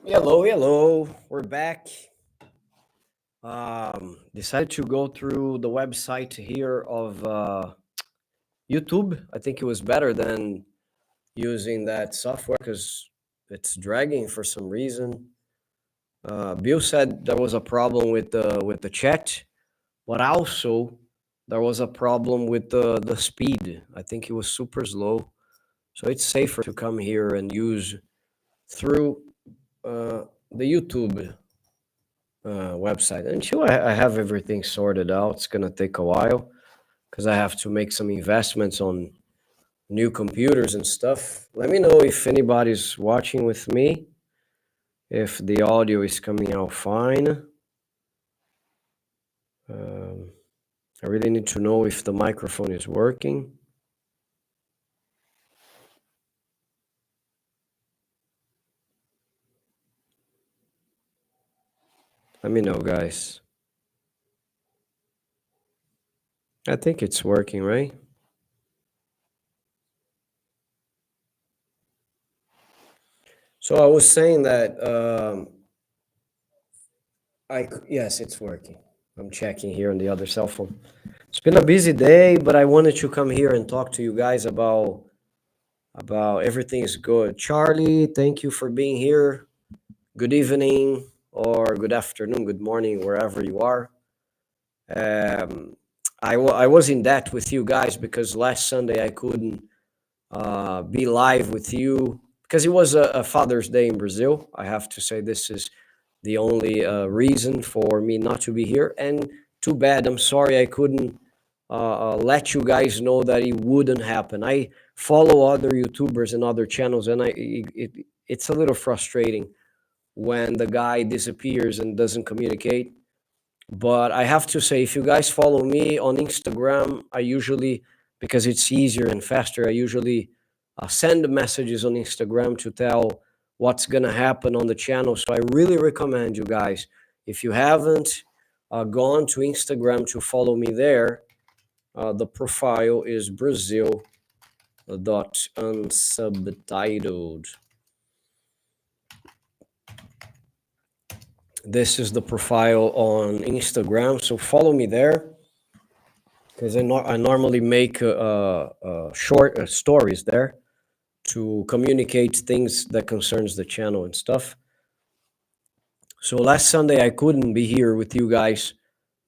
Hello, hello. We're back. Decided to go through the website here of YouTube. I think it was better than using that software because it's dragging for some reason. Bill said there was a problem with the chat, but also there was a problem with the speed. I think it was super slow, so it's safer to come here and use through the YouTube website. Until I have everything sorted out, it's gonna take a while because I have to make some investments on new computers and stuff. Let me know if anybody's watching with me, if the audio is coming out fine. Um, I really need to know if the microphone is working. Let me know, guys. I think it's working, right? So I was saying that yes, it's working. I'm checking here on the other cell phone. It's been a busy day, but I wanted to come here and talk to you guys about everything is good. Charlie, thank you for being here. Good evening or good afternoon, good morning, wherever you are. Um, I was in debt with you guys because last Sunday I couldn't be live with you because it was a Father's Day in Brazil. I have to say this is the only reason for me not to be here. And too bad. I'm sorry I couldn't let you guys know that it wouldn't happen. I follow other YouTubers and other channels, and it's a little frustrating when the guy disappears and doesn't communicate. But I have to say, if you guys follow me on Instagram, I usually, because it's easier and faster, I usually send messages on Instagram to tell what's going to happen on the channel. So I really recommend you guys, if you haven't gone to Instagram to follow me there, the profile is Brazil.unsubtitled. This is the profile on Instagram. So follow me there because I normally make short stories there to communicate things that concerns the channel and stuff. So last Sunday I couldn't be here with you guys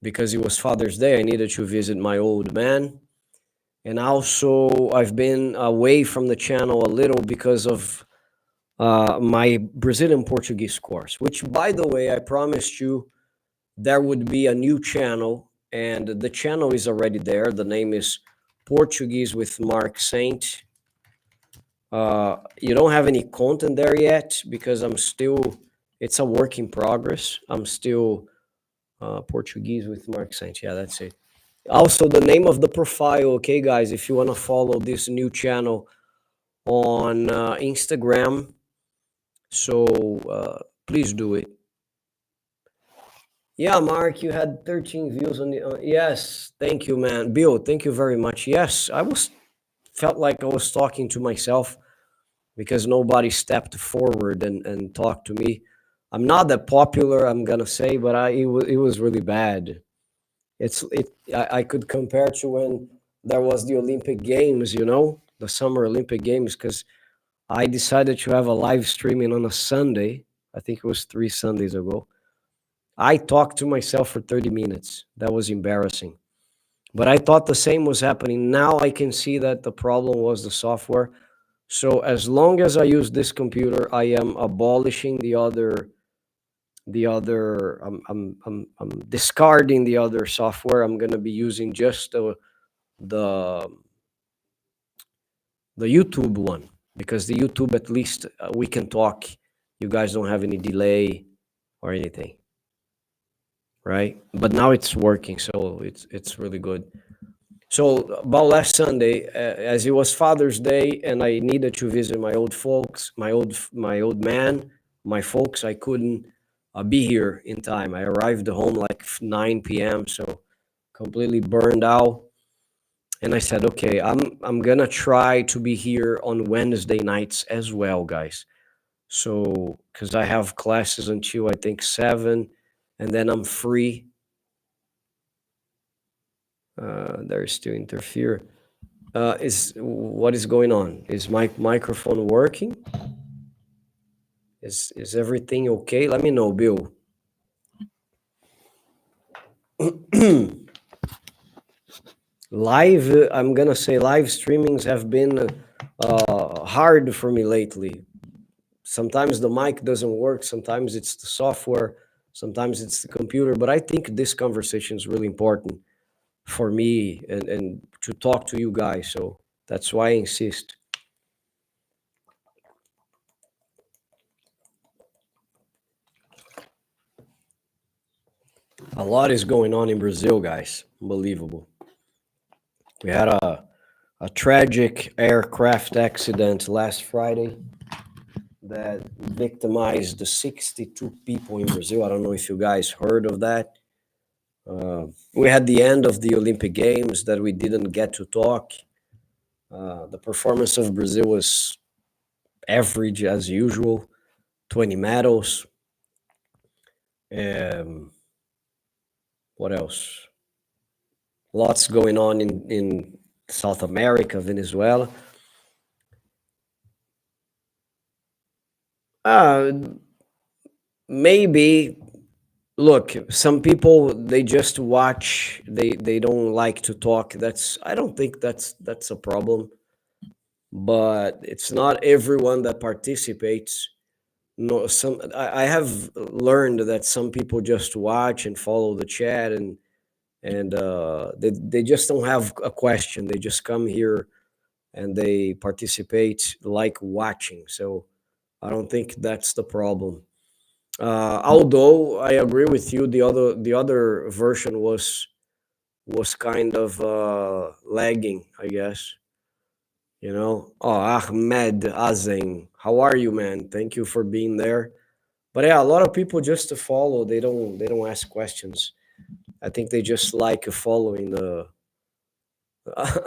because it was Father's Day. I needed to visit my old man. And also I've been away from the channel a little because of my Brazilian Portuguese course, which, by the way, I promised you there would be a new channel, and the channel is already there. The name is Portuguese with Mark Saint. You don't have any content there yet because it's a work in progress. I'm still Portuguese with Mark Saint. Yeah, that's it. Also, the name of the profile, okay, guys, if you want to follow this new channel on Instagram, so please do it. Yeah, Mark, you had 13 views on the. Yes, thank you, man. Bill, thank you very much. Yes, felt like I was talking to myself because nobody stepped forward and talked to me. I'm not that popular, I'm gonna say, but it was really bad. I could compare to when there was the Olympic Games, the Summer Olympic Games, because I decided to have a live streaming on a Sunday. I think it was 3 Sundays ago. I talked to myself for 30 minutes. That was embarrassing. But I thought the same was happening. Now I can see that the problem was the software. So as long as I use this computer, I am abolishing I'm discarding the other software. I'm going to be using just the the YouTube one because the YouTube, at least we can talk. You guys don't have any delay or anything, right? But now it's working, so it's really good. So about last Sunday, as it was Father's Day, and I needed to visit my old folks, my old man, my folks, I couldn't be here in time. I arrived home like 9 p.m., so completely burned out. And I said, okay, I'm gonna try to be here on Wednesday nights as well, guys. So, because I have classes until I think 7, and then I'm free. They're still interfere. Is what is going on? Is my microphone working? Is everything okay? Let me know, Bill. Live, I'm gonna say live streamings have been hard for me lately. Sometimes the mic doesn't work, sometimes it's the software, sometimes it's the computer, but I think this conversation is really important for me and to talk to you guys. So that's why I insist. A lot is going on in Brazil, guys. Unbelievable. We had a tragic aircraft accident last Friday that victimized the 62 people in Brazil. I don't know if you guys heard of that. We had the end of the Olympic Games that we didn't get to talk. The performance of Brazil was average as usual, 20 medals. What else? Lots going on in South America, Venezuela. Maybe, look, some people they just watch, they don't like to talk. That's, I don't think that's a problem, but it's not everyone that participates. No, I have learned that some people just watch and follow the chat, and they just don't have a question. They just come here and they participate like watching. So I don't think that's the problem. Although I agree with you, the other version was kind of lagging, I guess. You know. Oh, Ahmed Azeng, how are you, man? Thank you for being there. But yeah, a lot of people just to follow. They don't ask questions. I think they just like following the.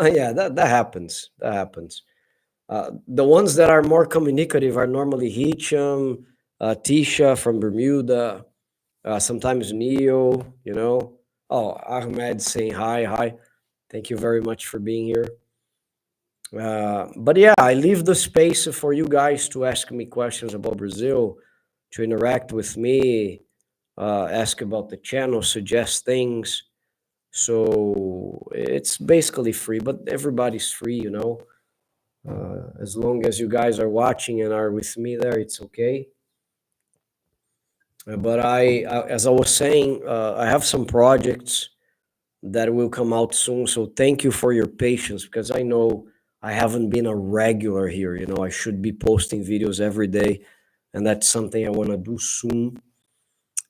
Yeah, that happens. That happens. The ones that are more communicative are normally Hicham, Tisha from Bermuda, sometimes Neo, you know. Oh, Ahmed saying hi, hi. Thank you very much for being here. But yeah, I leave the space for you guys to ask me questions about Brazil, to interact with me, ask about the channel, suggest things. So it's basically free, but everybody's free, you know. As long as you guys are watching and are with me there, it's okay. But as I was saying, I have some projects that will come out soon. So thank you for your patience, because I know I haven't been a regular here. You know, I should be posting videos every day, and that's something I want to do soon.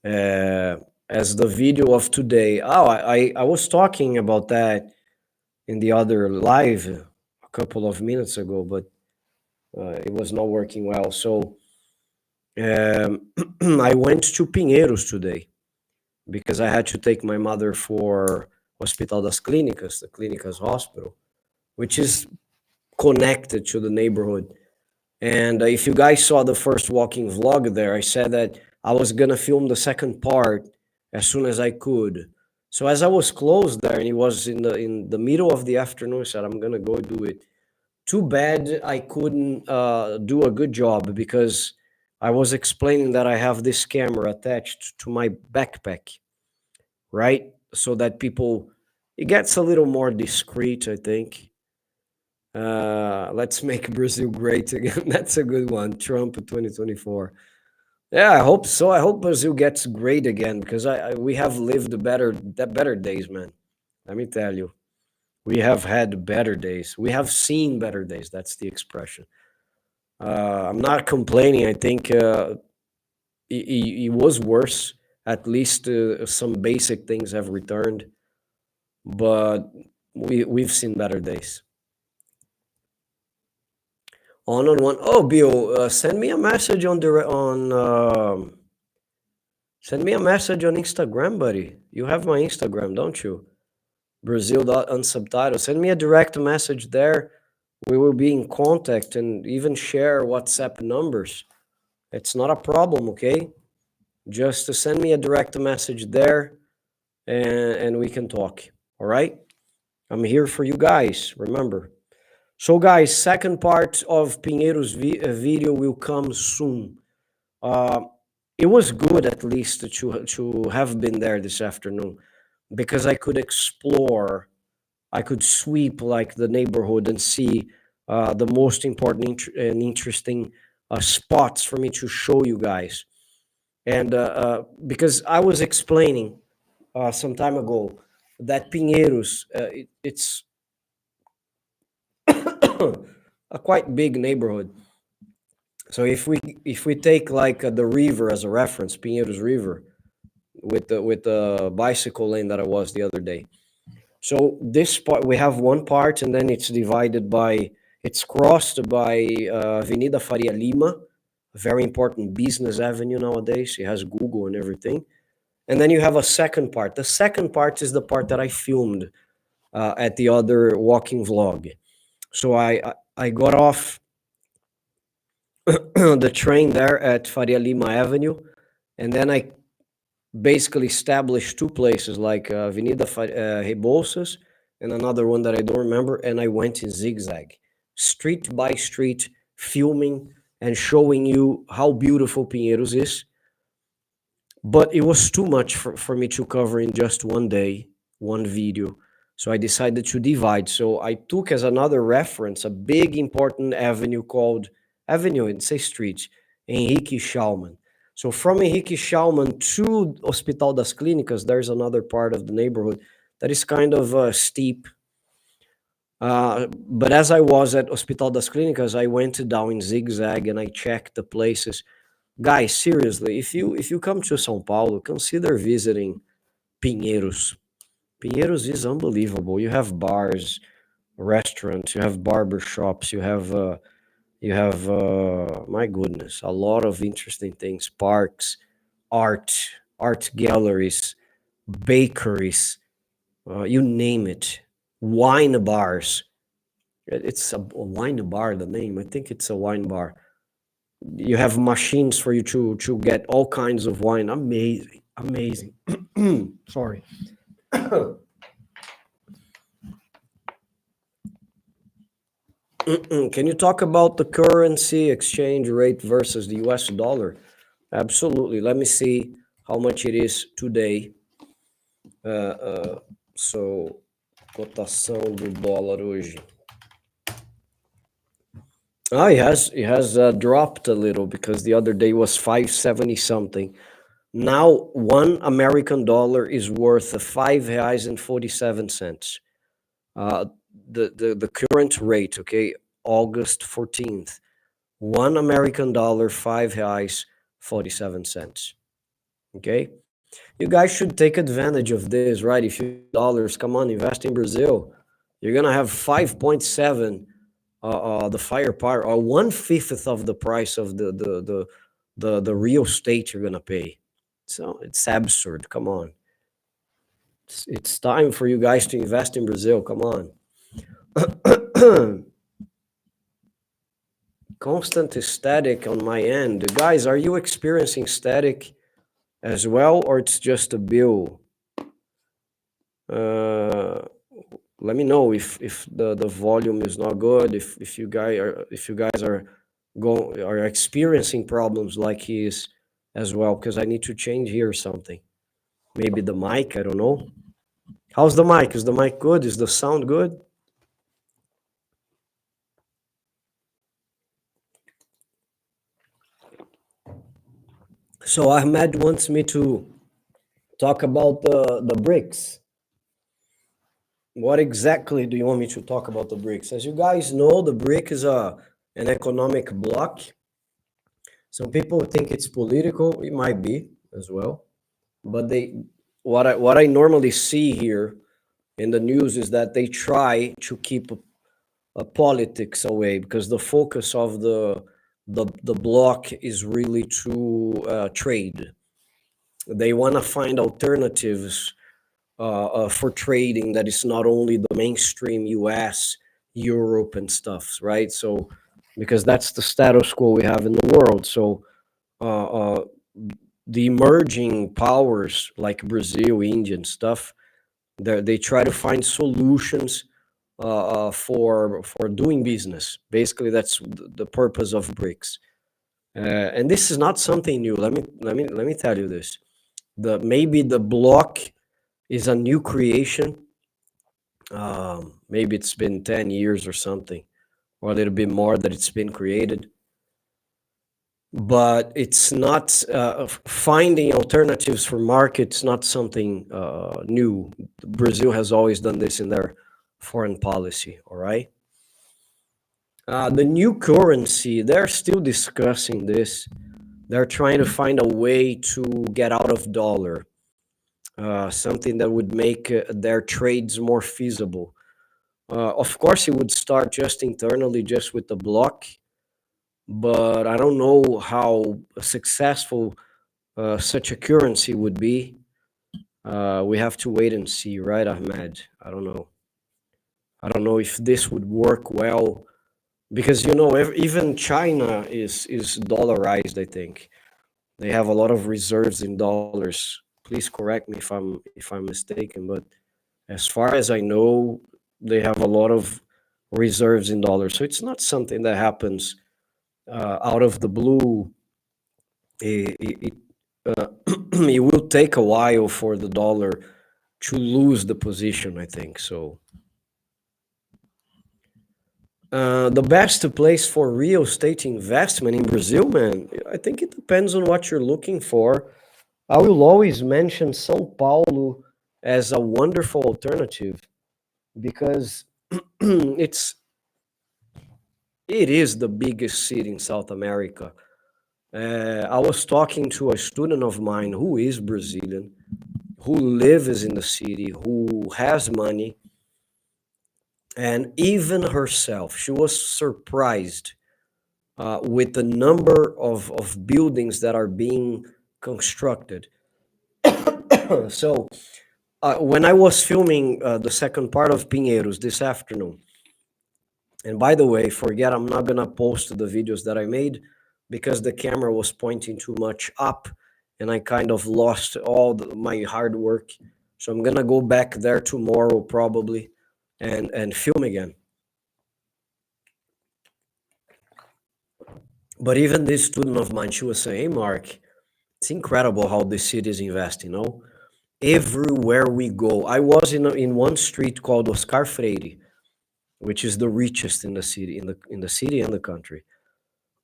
As the video of today, I was talking about that in the other live a couple of minutes ago, but it was not working well. So I went to Pinheiros today because I had to take my mother for Hospital das Clínicas, the Clínicas Hospital, which is connected to the neighborhood. And if you guys saw the first walking vlog there, I said that I was gonna film the second part as soon as I could. So as I was close there, and it was in the middle of the afternoon, I said I'm gonna go do it. Too bad I couldn't do a good job, because I was explaining that I have this camera attached to my backpack, right? So that people, it gets a little more discreet, I think. Let's make Brazil great again. That's a good one. Trump 2024. Yeah, I hope so. I hope Brazil gets great again, because we have lived better days, man. Let me tell you, we have had better days. We have seen better days. That's the expression. I'm not complaining. I think it was worse. At least some basic things have returned, but we've seen better days. On one. Oh, Bill, send me a message on send me a message on Instagram, buddy. You have my Instagram, don't you? Brazil.unsubtitled. Send me a direct message there. We will be in contact and even share WhatsApp numbers. It's not a problem, okay? Just to send me a direct message there, and we can talk. All right? I'm here for you guys, remember. So, guys, second part of Pinheiro's video will come soon. Uh, it was good, at least, to have been there this afternoon, because I could explore, I could sweep like the neighborhood and see the most important and interesting spots for me to show you guys. And because I was explaining some time ago that Pinheiros, it's a quite big neighborhood. So if we take like the river as a reference, Pinheiros River, with the bicycle lane that I was the other day. So this part, we have one part, and then it's crossed by Avenida Faria Lima, a very important business avenue nowadays. It has Google and everything. And then you have a second part. The second part is the part that I filmed at the other walking vlog. So I got off the train there at Faria Lima Avenue, and then I basically established two places like Avenida Rebouças and another one that I don't remember, and I went in zigzag, street by street, filming and showing you how beautiful Pinheiros is. But it was too much for me to cover in just one day, one video. So I decided to divide. So I took as another reference a big important avenue called Avenue, and say street, Henrique Schaumann. So from Henrique Schaumann to Hospital das Clínicas, there's another part of the neighborhood that is kind of steep. But as I was at Hospital das Clínicas, I went down in zigzag and I checked the places. Guys, seriously, if you come to São Paulo, consider visiting Pinheiros. Pinheiros is unbelievable. You have bars, restaurants, you have barber shops, you have my goodness, a lot of interesting things, parks, art galleries, bakeries, you name it, wine bars. It's a wine bar, the name. I think it's a wine bar. You have machines for you to get all kinds of wine. Amazing. Sorry. Can you talk about the currency exchange rate versus the US dollar? Absolutely. Let me see how much it is today. So, cotação do dólar hoje. It has dropped a little because the other day was 570 something. Now, $1 is worth R$ 5.47. The current rate, okay, August 14th, $1, R$ 5.47. Okay, you guys should take advantage of this, right? If you dollars, come on, invest in Brazil. You're gonna have 5.7, the firepower, or 1/5 of the price of the real estate you're gonna pay. So it's absurd. Come on, it's time for you guys to invest in Brazil. Come on. Constant static on my end. Guys, are you experiencing static as well, or it's just a bill? Let me know if the volume is not good, if you guys are experiencing problems like he is as well, because I need to change here something. Maybe the mic, I don't know. How's the mic? Is the mic good? Is the sound good? So Ahmed wants me to talk about the BRICS. What exactly do you want me to talk about the BRICS? As you guys know, the BRIC is an economic bloc. Some people think it's political. It might be as well, but what I normally see here in the news is that they try to keep politics away, because the focus of the bloc is really to trade. They want to find alternatives for trading that is not only the mainstream US, Europe, and stuff, right? So, because that's the status quo we have in the world. So, uh, uh, the emerging powers like Brazil, India, and stuff, they try to find solutions for doing business. Basically, that's the purpose of BRICS. And this is not something new. Let me tell you this. Maybe the block is a new creation. Maybe it's been 10 years or something, or a little bit more that it's been created. But it's not finding alternatives for markets, not something new. Brazil has always done this in their foreign policy, all right? The new currency, they're still discussing this. They're trying to find a way to get out of dollar, something that would make their trades more feasible. Of course, it would start just internally, just with the block, but I don't know how successful such a currency would be. We have to wait and see, right, Ahmed? I don't know. I don't know if this would work well because even China is dollarized. I think they have a lot of reserves in dollars. Please correct me if I'm mistaken, but as far as I know, they have a lot of reserves in dollars. So it's not something that happens out of the blue. It it will take a while for the dollar to lose the position, I think. So the best place for real estate investment in Brazil, man, I think it depends on what you're looking for. I will always mention São Paulo as a wonderful alternative because it's it is the biggest city in South America. I was talking to a student of mine who is Brazilian, who lives in the city, who has money, and even herself, she was surprised with the number of buildings that are being constructed. So when I was filming the second part of Pinheiros this afternoon, and by the way, forget I'm not gonna post the videos that I made because the camera was pointing too much up, and I kind of lost all my hard work. So I'm gonna go back there tomorrow probably and film again. But even this student of mine, she was saying, "Hey, Mark, it's incredible how this city is investing. Everywhere we go." I was in one street called Oscar Freire, which is the richest in the city, in the city and the country.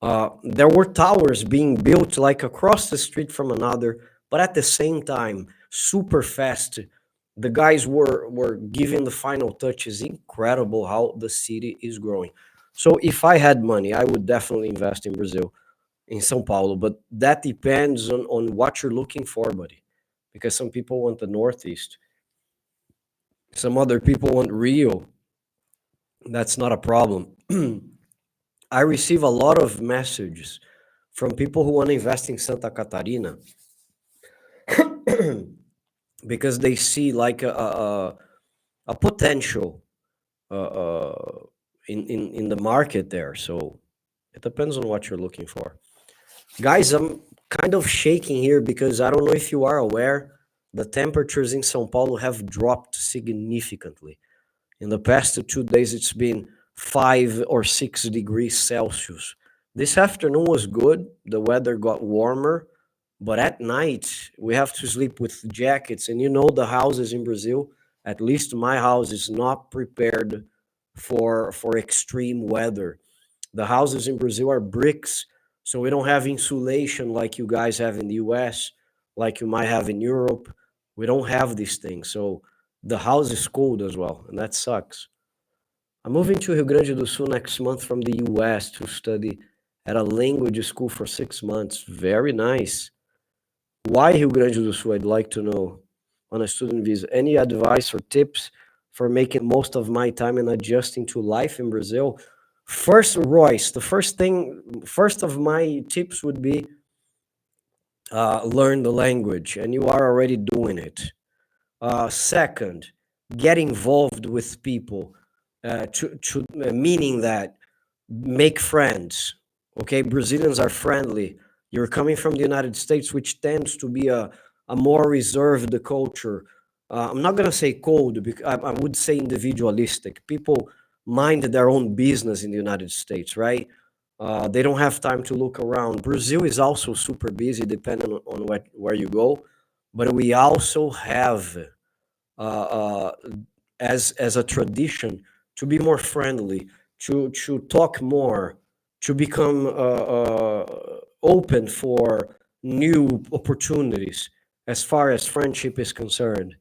There were towers being built like across the street from another, but at the same time, super fast. The guys were giving the final touches. Incredible how the city is growing. So if I had money, I would definitely invest in Brazil, in São Paulo. But that depends on what you're looking for, buddy. Because some people want the Northeast, some other people want Rio. That's not a problem. I receive a lot of messages from people who want to invest in Santa Catarina because they see like a potential in the market there. So it depends on what you're looking for. Guys, I'm kind of shaking here because I don't know if you are aware, the temperatures in São Paulo have dropped significantly. In the past 2 days, it's been 5 or 6 degrees Celsius. This afternoon was good. The weather got warmer, but at night we have to sleep with jackets. And the houses in Brazil, at least my house, is not prepared for extreme weather. The houses in Brazil are bricks, so we don't have insulation like you guys have in the US, like you might have in Europe. We don't have these things. So the house is cold as well, and that sucks. I'm moving to Rio Grande do Sul next month from the US to study at a language school for 6 months. Very nice. Why Rio Grande do Sul? I'd like to know on a student visa. Any advice or tips for making most of my time and adjusting to life in Brazil? First, Royce, the first of my tips would be learn the language, and you are already doing it. Second, get involved with people, meaning that make friends. Okay, Brazilians are friendly. You're coming from the United States, which tends to be a more reserved culture. I'm not going to say cold, because I would say individualistic. People mind their own business in the United States, right? They don't have time to look around. Brazil is also super busy, depending on where you go. But we also have, uh, uh, as a tradition, to be more friendly, to talk more, to become open for new opportunities as far as friendship is concerned.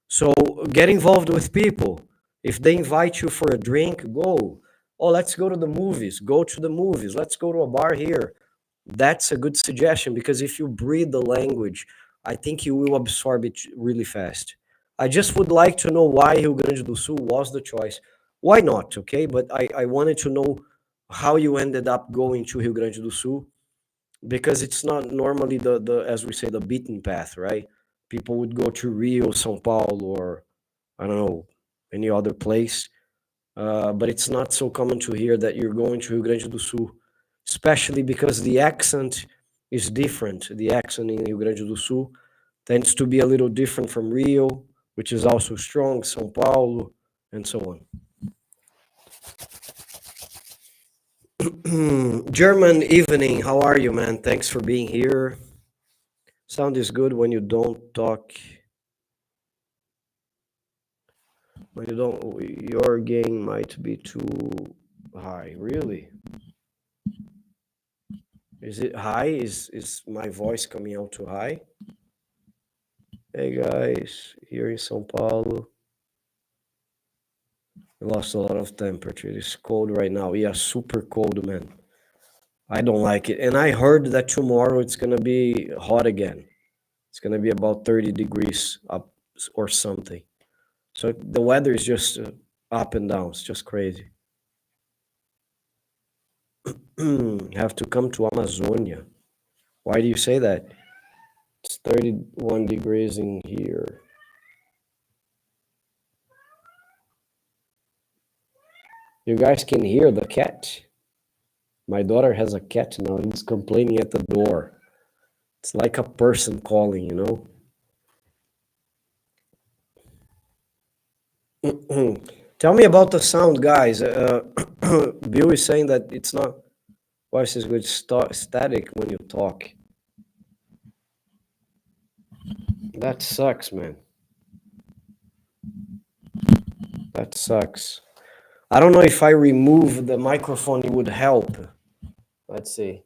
So get involved with people. If they invite you for a drink, go. Oh, let's go to the movies. Go to the movies. Let's go to a bar here. That's a good suggestion, because if you breathe the language, I think you will absorb it really fast. I just would like to know why Rio Grande do Sul was the choice. Why not? Okay, but I wanted to know how you ended up going to Rio Grande do Sul, because it's not normally the as we say, the beaten path, right? People would go to Rio, São Paulo, or I don't know, any other place. But it's not so common to hear that you're going to Rio Grande do Sul, especially because the accent is different. The accent in Rio Grande do Sul tends to be a little different from Rio, which is also strong, São Paulo, and so on. German evening, how are you, man? Thanks for being here. Sound is good when you don't talk. When you don't, your gain might be too high. Really? Is it high? Is my voice coming out too high? Hey guys, here in São Paulo, I lost a lot of temperature. It's cold right now. Yeah, super cold, man. I don't like it. And I heard that tomorrow it's gonna be hot again. It's gonna be about 30 degrees up or something. So the weather is just up and down. It's just crazy. Have to come to Amazonia. Why do you say that? It's 31 degrees in here. You guys can hear the cat. My daughter has a cat now and it's complaining at the door. It's like a person calling, you know? Tell me about the sound, guys. Bill is saying that it's not, voice is good, static when you talk. That sucks, man. That sucks. I don't know if I remove the microphone, it would help. Let's see.